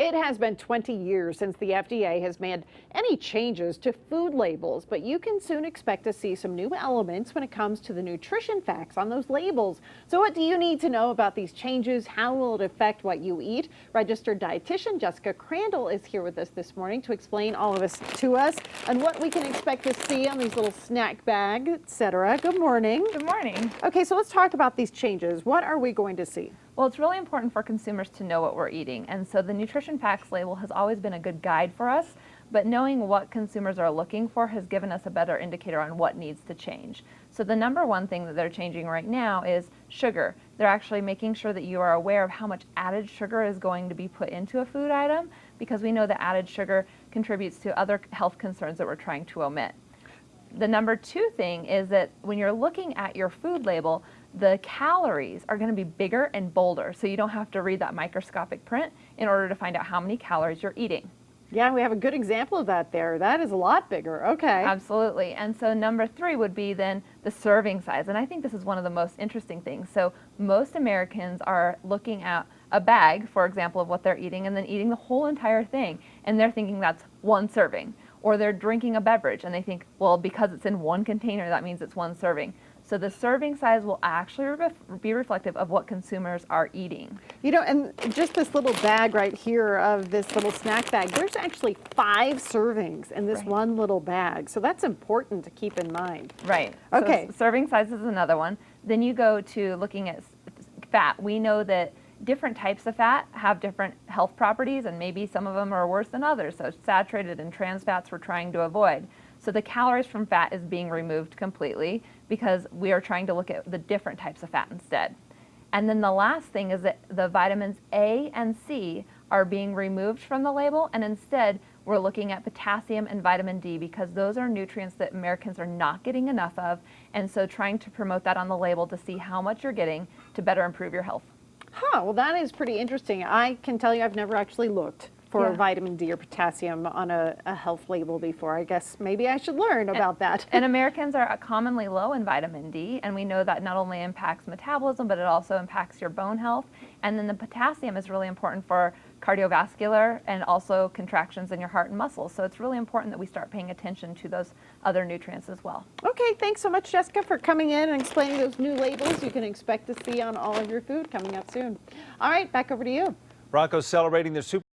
It has been 20 years since the FDA has made any changes to food labels, but you can soon expect to see some new elements when it comes to the nutrition facts on those labels. So what do you need to know about these changes? How will it affect what you eat? Registered dietitian Jessica Crandall is here with us this morning to explain all of this to us and what we can expect to see on these little snack bags, etc. Good morning. Good morning. Okay, so let's talk about these changes. What are we going to see? Well, it's really important for consumers to know what we're eating, and so the nutrition facts label has always been a good guide for us, but knowing what consumers are looking for has given us a better indicator on what needs to change. So the number one thing that they're changing right now is sugar. They're actually making sure that you are aware of how much added sugar is going to be put into a food item, because we know that added sugar contributes to other health concerns that we're trying to omit. The number two thing is that when you're looking at your food label, the calories are going to be bigger and bolder, so you don't have to read that microscopic print in order to find out how many calories you're eating. Yeah, we have a good example of that there. That is a lot bigger. Okay. Absolutely. And so number three would be then the serving size. And I think this is one of the most interesting things. So most Americans are looking at a bag, for example, of what they're eating and then eating the whole entire thing. And they're thinking that's one serving. Or they're drinking a beverage and they think, well, because it's in one container, that means it's one serving. So the serving size will actually be reflective of what consumers are eating. You know, and just this little bag right here of this little snack bag, there's actually 5 servings in this one little bag. So that's important to keep in mind. Right. Okay. So serving size is another one. Then you go to looking at fat. We know that different types of fat have different health properties, and maybe some of them are worse than others. So saturated and trans fats we're trying to avoid. So the calories from fat is being removed completely because we are trying to look at the different types of fat instead. And then the last thing is that the vitamins A and C are being removed from the label, and instead we're looking at potassium and vitamin D because those are nutrients that Americans are not getting enough of, and so trying to promote that on the label to see how much you're getting to better improve your health. Huh, well that is pretty interesting. I can tell you I've never actually looked for vitamin D or potassium on a health label before. I guess maybe I should learn about that. And Americans are commonly low in vitamin D, and we know that not only impacts metabolism, but it also impacts your bone health. And then the potassium is really important for cardiovascular and also contractions in your heart and muscles. So it's really important that we start paying attention to those other nutrients as well. Okay, thanks so much, Jessica, for coming in and explaining those new labels you can expect to see on all of your food coming up soon. All right, back over to you. Broncos celebrating their Super